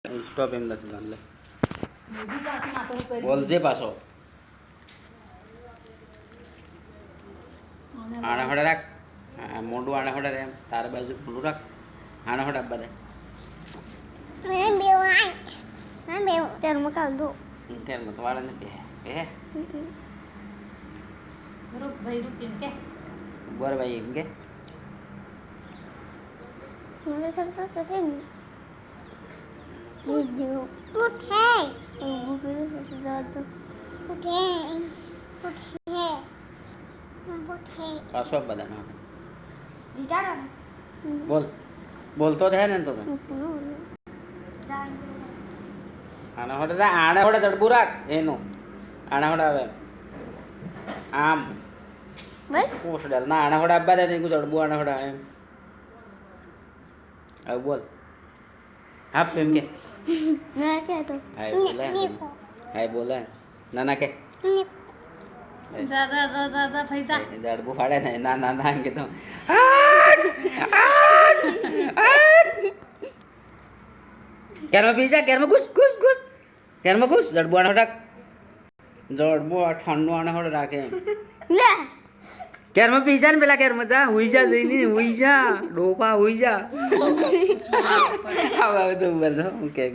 stop એમ લખી લે બોલજે પાછો આને હોડે રાખ મોઢું આને હોડે એમ તારે બાજુ મોઢું રાખ આને હોડે બધા તેરમાં કાલ દો તેરમાં તો વાળા નથી હે રૂક ભાઈ રૂક એમ કે બોર ભાઈ એમ કે મને સરસ થશે ને બીજું ઉઠે ઉઠે પાછો બધા ના જીતાડો બોલ બોલતો જ હે ને તો આને હોડે ચડબું રાખ એનું આને હોડે આવે આમ બસ કોસડેલ ના આને હોડે આપવા દે ને ચડબું આને હોડે એમ હવે બોલ આપ એમ કે ના કે તો હાય બોલે નાના કે જા જા જા જા જા પૈસા ચડબું ફાડે ને ના ના ના એમ કે તો કેરમાં પીસા કેરમાં ઘુસ ઘુસ ઘુસ કેરમાં ઘુસ જડબુ આને હોડે જડબુ ઠંડુ આને હોડે રાખે લે કેરમાં પીસા ને પેલા કેરમાં જા હુઈ જા જઈને હુઈ જા ડોપા હુઈ જા હવે તો બધા હું કે